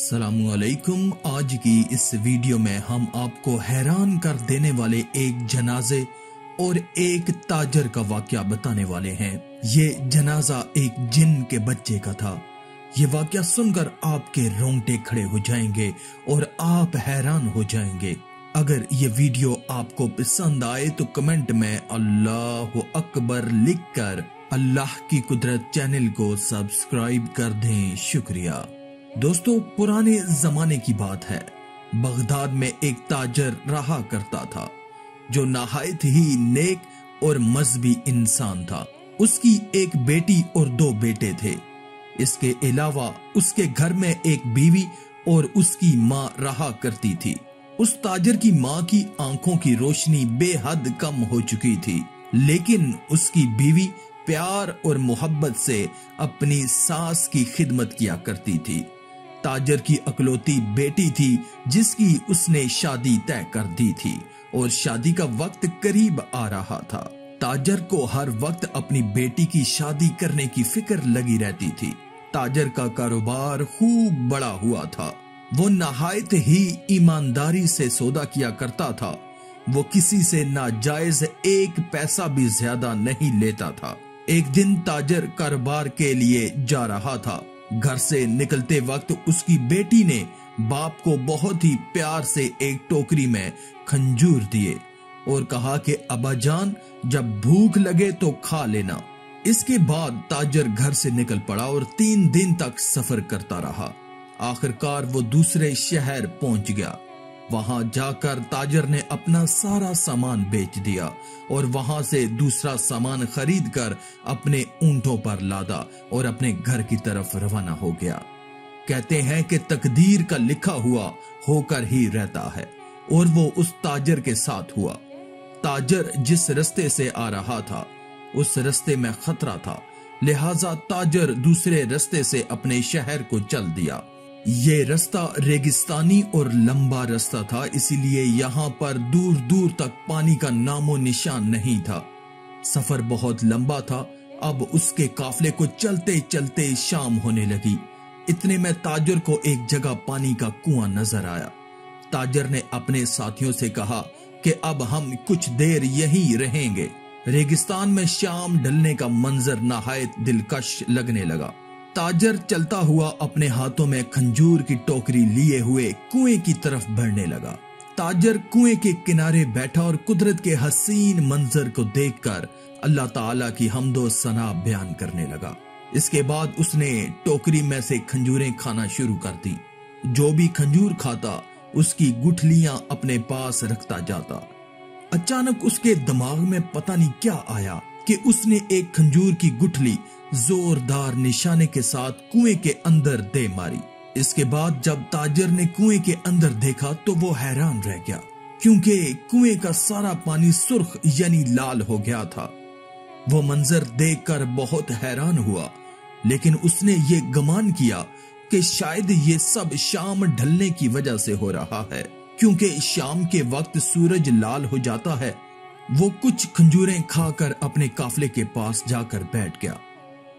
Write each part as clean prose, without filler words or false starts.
السلام علیکم۔ آج کی اس ویڈیو میں ہم آپ کو حیران کر دینے والے ایک جنازے اور ایک تاجر کا واقعہ بتانے والے ہیں۔ یہ جنازہ ایک جن کے بچے کا تھا۔ یہ واقعہ سن کر آپ کے رونگٹے کھڑے ہو جائیں گے اور آپ حیران ہو جائیں گے۔ اگر یہ ویڈیو آپ کو پسند آئے تو کمنٹ میں اللہ اکبر لکھ کر اللہ کی قدرت چینل کو سبسکرائب کر دیں۔ شکریہ۔ دوستو، پرانے زمانے کی بات ہے۔ بغداد میں ایک تاجر رہا کرتا تھا جو نہایت ہی نیک اور مذہبی انسان تھا۔ اس کی ایک بیٹی اور 2 بیٹے تھے۔ اس کے علاوہ اس کے گھر میں ایک بیوی اور اس کی ماں رہا کرتی تھی۔ اس تاجر کی ماں کی آنکھوں کی روشنی بے حد کم ہو چکی تھی، لیکن اس کی بیوی پیار اور محبت سے اپنی ساس کی خدمت کیا کرتی تھی۔ تاجر کی اکلوتی بیٹی تھی جس کی اس نے شادی طے کر دی تھی اور شادی کا وقت قریب آ رہا تھا۔ تاجر کو ہر وقت اپنی بیٹی کی شادی کرنے کی فکر لگی رہتی تھی۔ تاجر کا کاروبار خوب بڑا ہوا تھا۔ وہ نہایت ہی ایمانداری سے سودا کیا کرتا تھا۔ وہ کسی سے ناجائز 1 پیسہ بھی زیادہ نہیں لیتا تھا۔ ایک دن تاجر کاروبار کے لیے جا رہا تھا۔ گھر سے نکلتے وقت اس کی بیٹی نے باپ کو بہت ہی پیار سے ایک ٹوکری میں کھنجور دیے اور کہا کہ ابا جان، جب بھوک لگے تو کھا لینا۔ اس کے بعد تاجر گھر سے نکل پڑا اور 3 دن تک سفر کرتا رہا۔ آخرکار وہ دوسرے شہر پہنچ گیا۔ وہاں جا کر تاجر نے اپنا سارا سامان بیچ دیا اور وہاں سے دوسرا سامان خرید کر اپنے اونٹوں پر لادا اور اپنے گھر کی طرف روانہ ہو گیا۔ کہتے ہیں کہ تقدیر کا لکھا ہوا ہو کر ہی رہتا ہے، اور وہ اس تاجر کے ساتھ ہوا۔ تاجر جس رستے سے آ رہا تھا اس رستے میں خطرہ تھا، لہٰذا تاجر دوسرے رستے سے اپنے شہر کو چل دیا۔ یہ رستہ ریگستانی اور لمبا رستہ تھا، اسی لیے یہاں پر دور دور تک پانی کا نام و نشان نہیں تھا۔ سفر بہت لمبا تھا۔ اب اس کے قافلے کو چلتے چلتے شام ہونے لگی۔ اتنے میں تاجر کو ایک جگہ پانی کا کنواں نظر آیا۔ تاجر نے اپنے ساتھیوں سے کہا کہ اب ہم کچھ دیر یہیں رہیں گے۔ ریگستان میں شام ڈھلنے کا منظر نہایت دلکش لگنے لگا۔ تاجر چلتا ہوا اپنے ہاتھوں میں کھنجور کی ٹوکری لیے ہوئے کنویں کی طرف بڑھنے لگا۔ تاجر کنویں کے کنارے بیٹھا اور قدرت کے حسین منظر کو دیکھ کر اللہ تعالیٰ کی حمد و ثنا بیان کرنے لگا۔ اس کے بعد اس نے ٹوکری میں سے کھنجوریں کھانا شروع کر دی۔ جو بھی کھنجور کھاتا اس کی گٹھلیاں اپنے پاس رکھتا جاتا۔ اچانک اس کے دماغ میں پتہ نہیں کیا آیا کہ اس نے ایک کھنجور کی گٹھلی زوردار نشانے کے ساتھ کنویں کے اندر دے ماری۔ اس کے بعد جب تاجر نے کنویں کے اندر دیکھا تو وہ حیران رہ گیا، کیونکہ کنویں کا سارا پانی سرخ یعنی لال ہو گیا تھا۔ وہ منظر دیکھ کر بہت حیران ہوا، لیکن اس نے یہ گمان کیا کہ شاید یہ سب شام ڈھلنے کی وجہ سے ہو رہا ہے، کیونکہ شام کے وقت سورج لال ہو جاتا ہے۔ وہ کچھ کھنجوریں کھا کر اپنے قافلے کے پاس جا کر بیٹھ گیا۔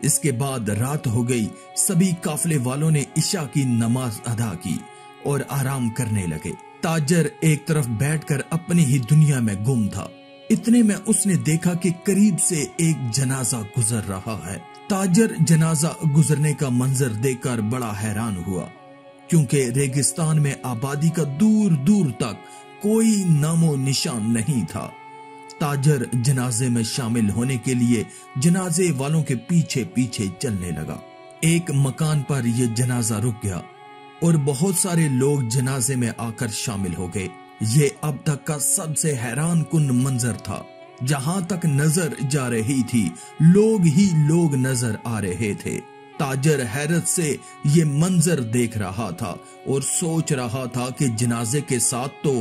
اس کے بعد رات ہو گئی۔ سبھی قافلے والوں نے عشاء کی نماز ادا کی اور آرام کرنے لگے۔ تاجر ایک طرف بیٹھ کر اپنی ہی دنیا میں گم تھا۔ اتنے میں اس نے دیکھا کہ قریب سے ایک جنازہ گزر رہا ہے۔ تاجر جنازہ گزرنے کا منظر دیکھ کر بڑا حیران ہوا، کیونکہ ریگستان میں آبادی کا دور دور تک کوئی نام و نشان نہیں تھا۔ تاجر جنازے میں شامل ہونے کے لیے جنازے والوں کے پیچھے پیچھے چلنے لگا۔ ایک مکان پر یہ جنازہ رک گیا اور بہت سارے لوگ جنازے میں آ کر شامل ہو گئے۔ یہ اب تک کا سب سے حیران کن منظر تھا۔ جہاں تک نظر جا رہی تھی لوگ ہی لوگ نظر آ رہے تھے۔ تاجر حیرت سے یہ منظر دیکھ رہا تھا اور سوچ رہا تھا کہ جنازے کے ساتھ تو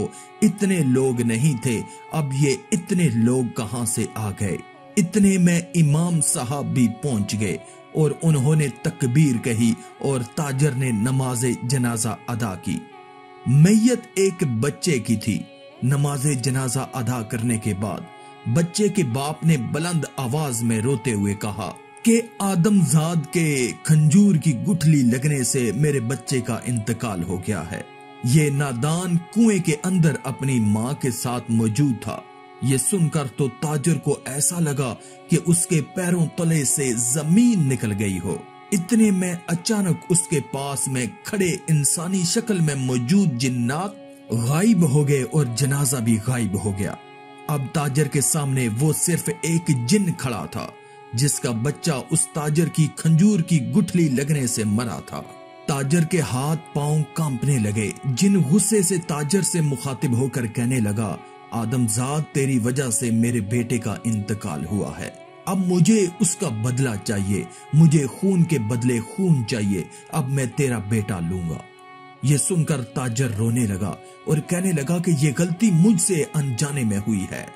اتنے لوگ نہیں تھے، اب یہ اتنے لوگ کہاں سے آ گئے۔ اتنے میں امام صاحب بھی پہنچ گئے اور انہوں نے تکبیر کہی اور تاجر نے نماز جنازہ ادا کی۔ میت ایک بچے کی تھی۔ نماز جنازہ ادا کرنے کے بعد بچے کے باپ نے بلند آواز میں روتے ہوئے کہا کہ آدم زاد کے کھنجور کی گٹھلی لگنے سے میرے بچے کا انتقال ہو گیا ہے۔ یہ نادان کنویں کے اندر اپنی ماں کے ساتھ موجود تھا۔ یہ سن کر تو تاجر کو ایسا لگا کہ اس کے پیروں تلے سے زمین نکل گئی ہو۔ اتنے میں اچانک اس کے پاس میں کھڑے انسانی شکل میں موجود جنات غائب ہو گئے اور جنازہ بھی غائب ہو گیا۔ اب تاجر کے سامنے وہ صرف ایک جن کھڑا تھا جس کا بچہ اس تاجر کی کھنجور کی گٹھلی لگنے سے مرا تھا۔ تاجر کے ہاتھ پاؤں کانپنے لگے۔ جن غصے سے تاجر سے مخاطب ہو کر کہنے لگا، آدم زاد تیری وجہ سے میرے بیٹے کا انتقال ہوا ہے، اب مجھے اس کا بدلہ چاہیے، مجھے خون کے بدلے خون چاہیے، اب میں تیرا بیٹا لوں گا۔ یہ سن کر تاجر رونے لگا اور کہنے لگا کہ یہ غلطی مجھ سے انجانے میں ہوئی ہے،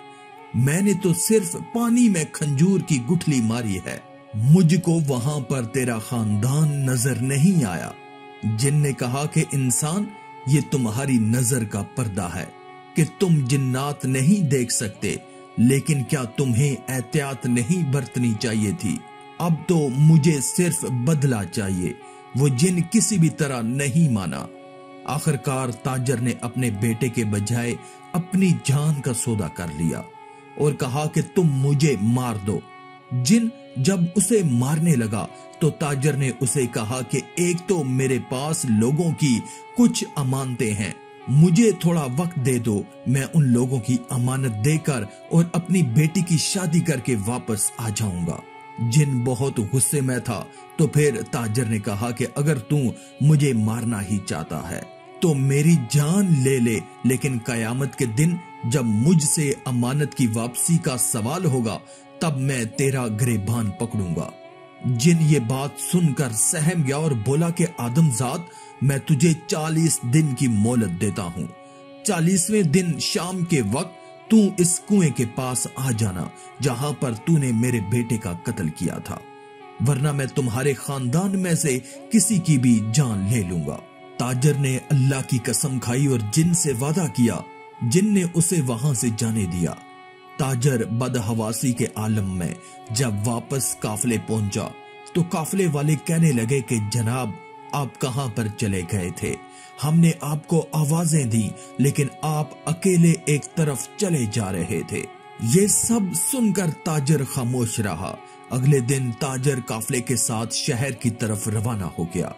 میں نے تو صرف پانی میں کھنجور کی گٹھلی ماری ہے، مجھ کو وہاں پر تیرا خاندان نظر نہیں آیا۔ جن نے کہا کہ انسان، یہ تمہاری نظر کا پردہ ہے کہ تم جنات نہیں دیکھ سکتے، لیکن کیا تمہیں احتیاط نہیں برتنی چاہیے تھی؟ اب تو مجھے صرف بدلہ چاہیے۔ وہ جن کسی بھی طرح نہیں مانا۔ آخرکار تاجر نے اپنے بیٹے کے بجائے اپنی جان کا سودا کر لیا اور کہا کہ تم مجھے مار دو۔ جن جب اسے مارنے لگا تو تاجر نے اسے کہا کہ ایک تو میرے پاس لوگوں کی کچھ امانتیں ہیں، مجھے تھوڑا وقت دے دو، میں ان لوگوں کی امانت دے کر اور اپنی بیٹی کی شادی کر کے واپس آ جاؤں گا۔ جن بہت غصے میں تھا تو پھر تاجر نے کہا کہ اگر تو مجھے مارنا ہی چاہتا ہے تو میری جان لے لے، لیکن قیامت کے دن جب مجھ سے امانت کی واپسی کا سوال ہوگا تب میں تیرا گریبان پکڑوں گا۔ جن یہ بات سن کر سہم گیا اور بولا کہ آدم زاد، میں تجھے 40 دن کی مہلت دیتا ہوں، 40ویں دن شام کے وقت تو اس کنویں کے پاس آ جانا جہاں پر تو نے میرے بیٹے کا قتل کیا تھا، ورنہ میں تمہارے خاندان میں سے کسی کی بھی جان لے لوں گا۔ تاجر نے اللہ کی قسم کھائی اور جن سے وعدہ کیا۔ جن نے اسے وہاں سے جانے دیا۔ تاجر بدحواسی کے عالم میں جب واپس قافلے پہنچا تو قافلے والے کہنے لگے کہ جناب، آپ کہاں پر چلے گئے تھے؟ ہم نے آپ کو آوازیں دی لیکن آپ اکیلے ایک طرف چلے جا رہے تھے۔ یہ سب سن کر تاجر خاموش رہا۔ اگلے دن تاجر قافلے کے ساتھ شہر کی طرف روانہ ہو گیا۔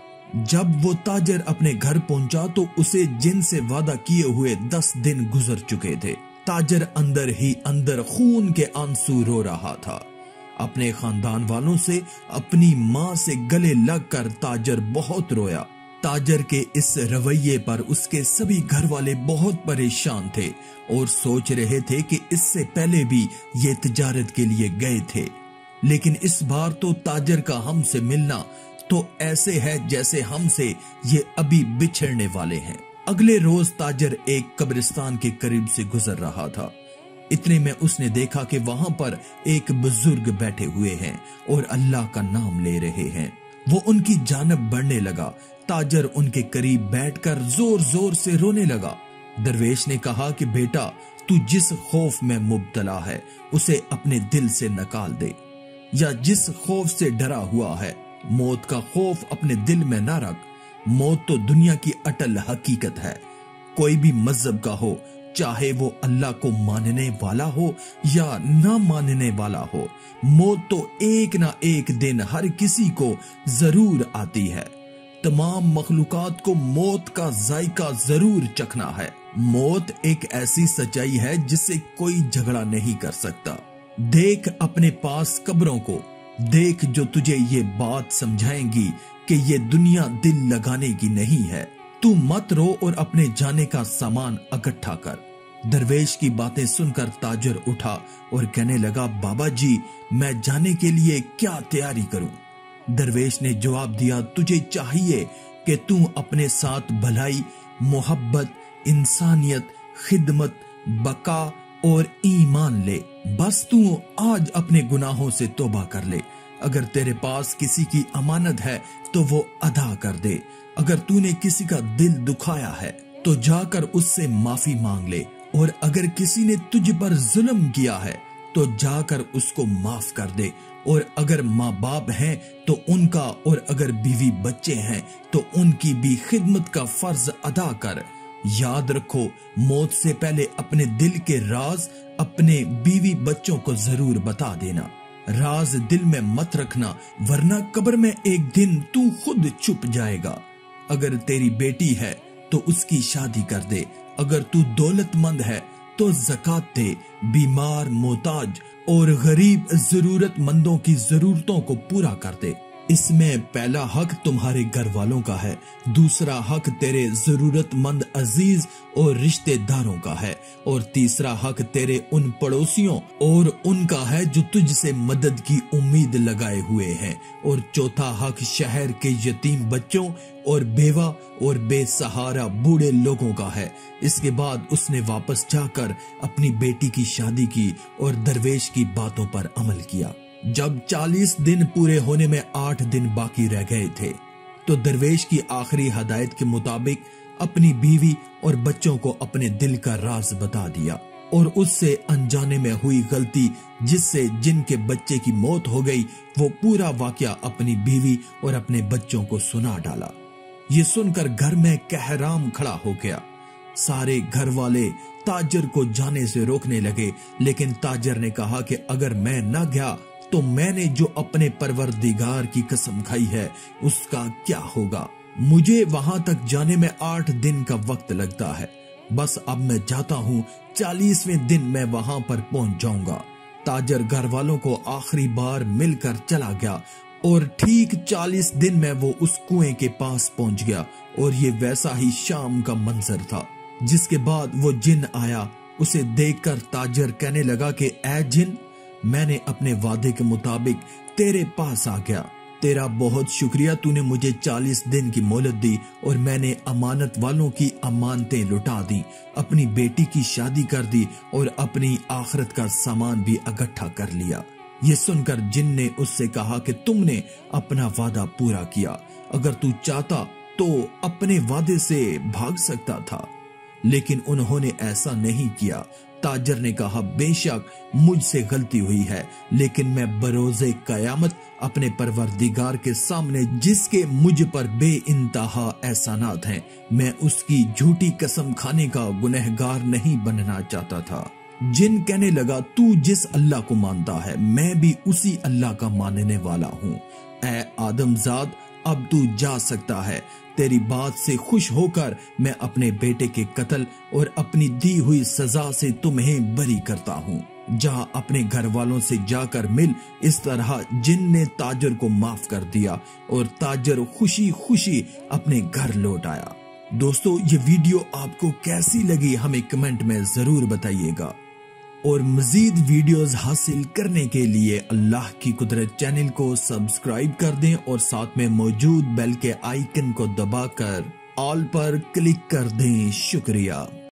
جب وہ تاجر اپنے گھر پہنچا تو اسے جن سے وعدہ کیے ہوئے 10 دن گزر چکے تھے۔ تاجر اندر ہی اندر خون کے آنسو رو رہا تھا۔ اپنے خاندان والوں سے، اپنی ماں سے گلے لگ کر تاجر بہت رویا۔ تاجر کے اس رویے پر اس کے سبھی گھر والے بہت پریشان تھے اور سوچ رہے تھے کہ اس سے پہلے بھی یہ تجارت کے لیے گئے تھے، لیکن اس بار تو تاجر کا ہم سے ملنا تو ایسے ہے جیسے ہم سے یہ ابھی بچھڑنے والے ہیں۔ اگلے روز تاجر ایک قبرستان کے قریب سے گزر رہا تھا۔ اتنے میں اس نے دیکھا کہ وہاں پر ایک بزرگ بیٹھے ہوئے ہیں اور اللہ کا نام لے رہے ہیں۔ وہ ان کی جانب بڑھنے لگا۔ تاجر ان کے قریب بیٹھ کر زور زور سے رونے لگا۔ درویش نے کہا کہ بیٹا، تو جس خوف میں مبتلا ہے اسے اپنے دل سے نکال دے، یا جس خوف سے ڈرا ہوا ہے موت کا خوف اپنے دل میں نہ رکھ۔ موت تو دنیا کی اٹل حقیقت ہے، کوئی بھی مذہب کا ہو، چاہے وہ اللہ کو ماننے والا ہو یا نہ ماننے والا ہو، موت تو ایک نہ ایک دن ہر کسی کو ضرور آتی ہے۔ تمام مخلوقات کو موت کا ذائقہ ضرور چکھنا ہے۔ موت ایک ایسی سچائی ہے جس سے کوئی جھگڑا نہیں کر سکتا۔ دیکھ اپنے پاس قبروں کو، دیکھ جو تجھے یہ بات سمجھائیں گی کہ یہ دنیا دل لگانے کی نہیں ہے۔ تو مت رو اور اپنے جانے کا سامان اکٹھا کر۔ درویش کی باتیں سن کر تاجر اٹھا اور کہنے لگا، بابا جی، میں جانے کے لیے کیا تیاری کروں؟ درویش نے جواب دیا، تجھے چاہیے کہ تو اپنے ساتھ بھلائی، محبت، انسانیت، خدمت، بقا اور ایمان لے۔ بس تو آج اپنے گناہوں سے توبہ کر لے۔ اگر تیرے پاس کسی کی امانت ہے تو وہ ادا کر دے۔ اگر تو نے کسی کا دل دکھایا ہے تو جا کر اس سے معافی مانگ لے، اور اگر کسی نے تجھ پر ظلم کیا ہے تو جا کر اس کو معاف کر دے، اور اگر ماں باپ ہیں تو ان کا، اور اگر بیوی بچے ہیں تو ان کی بھی خدمت کا فرض ادا کر۔ یاد رکھو، موت سے پہلے اپنے دل کے راز اپنے بیوی بچوں کو ضرور بتا دینا۔ راز دل میں مت رکھنا، ورنہ قبر میں ایک دن تو خود چھپ جائے گا۔ اگر تیری بیٹی ہے تو اس کی شادی کر دے، اگر تو دولت مند ہے تو زکات دے، بیمار، محتاج اور غریب ضرورت مندوں کی ضرورتوں کو پورا کر دے۔ اس میں پہلا حق تمہارے گھر والوں کا ہے، دوسرا حق تیرے ضرورت مند عزیز اور رشتہ داروں کا ہے، اور تیسرا حق تیرے ان پڑوسیوں اور ان کا ہے جو تجھ سے مدد کی امید لگائے ہوئے ہیں، اور چوتھا حق شہر کے یتیم بچوں اور بیوہ اور بے سہارا بوڑھے لوگوں کا ہے۔ اس کے بعد اس نے واپس جا کر اپنی بیٹی کی شادی کی اور درویش کی باتوں پر عمل کیا۔ جب 40 دن پورے ہونے میں 8 دن باقی رہ گئے تھے تو درویش کی آخری ہدایت کے مطابق اپنی بیوی اور بچوں کو اپنے دل کا راز بتا دیا، اور اس سے انجانے میں ہوئی غلطی جس سے جن کے بچے کی موت ہو گئی وہ پورا واقعہ اپنی بیوی اور اپنے بچوں کو سنا ڈالا۔ یہ سن کر گھر میں کہرام کھڑا ہو گیا۔ سارے گھر والے تاجر کو جانے سے روکنے لگے، لیکن تاجر نے کہا کہ اگر میں نہ گیا تو میں نے جو اپنے پروردگار کی قسم کھائی ہے اس کا کیا ہوگا؟ مجھے وہاں تک جانے میں 8 دن کا وقت لگتا ہے، بس اب میں جاتا ہوں، 40ویں دن میں وہاں پر پہنچ جاؤں گا۔ تاجر گھر والوں کو آخری بار مل کر چلا گیا، اور ٹھیک 40 دن میں وہ اس کنویں کے پاس پہنچ گیا، اور یہ ویسا ہی شام کا منظر تھا۔ جس کے بعد وہ جن آیا، اسے دیکھ کر تاجر کہنے لگا کہ اے جن، میں نے اپنے وعدے کے مطابق تیرے پاس آ گیا، تیرا بہت شکریہ، تو نے مجھے 40 دن کی مہلت دی اور میں نے امانت والوں کی امانتیں لٹا دی، اپنی بیٹی کی شادی کر دی اور اپنی آخرت کا سامان بھی اکٹھا کر لیا۔ یہ سن کر جن نے اس سے کہا کہ تم نے اپنا وعدہ پورا کیا، اگر تو چاہتا تو اپنے وعدے سے بھاگ سکتا تھا، لیکن انہوں نے ایسا نہیں کیا۔ تاجر نے کہا بے شک مجھ سے غلطی ہوئی ہے، لیکن میں بروز قیامت اپنے پروردگار کے سامنے جس کے مجھ پر بے انتہا احسانات ہیں، میں اس کی جھوٹی قسم کھانے کا گنہگار نہیں بننا چاہتا تھا۔ جن کہنے لگا تو جس اللہ کو مانتا ہے میں بھی اسی اللہ کا ماننے والا ہوں، اے آدم زاد اب تو جا سکتا ہے، تیری بات سے خوش ہو کر میں اپنے بیٹے کے قتل اور اپنی دی ہوئی سزا سے تمہیں بری کرتا ہوں، جا اپنے گھر والوں سے جا کر مل۔ اس طرح جن نے تاجر کو معاف کر دیا اور تاجر خوشی خوشی اپنے گھر لوٹ آیا۔ دوستو، یہ ویڈیو آپ کو کیسی لگی ہمیں کمنٹ میں ضرور بتائیے گا، اور مزید ویڈیوز حاصل کرنے کے لیے اللہ کی قدرت چینل کو سبسکرائب کر دیں اور ساتھ میں موجود بیل کے آئیکن کو دبا کر آل پر کلک کر دیں۔ شکریہ۔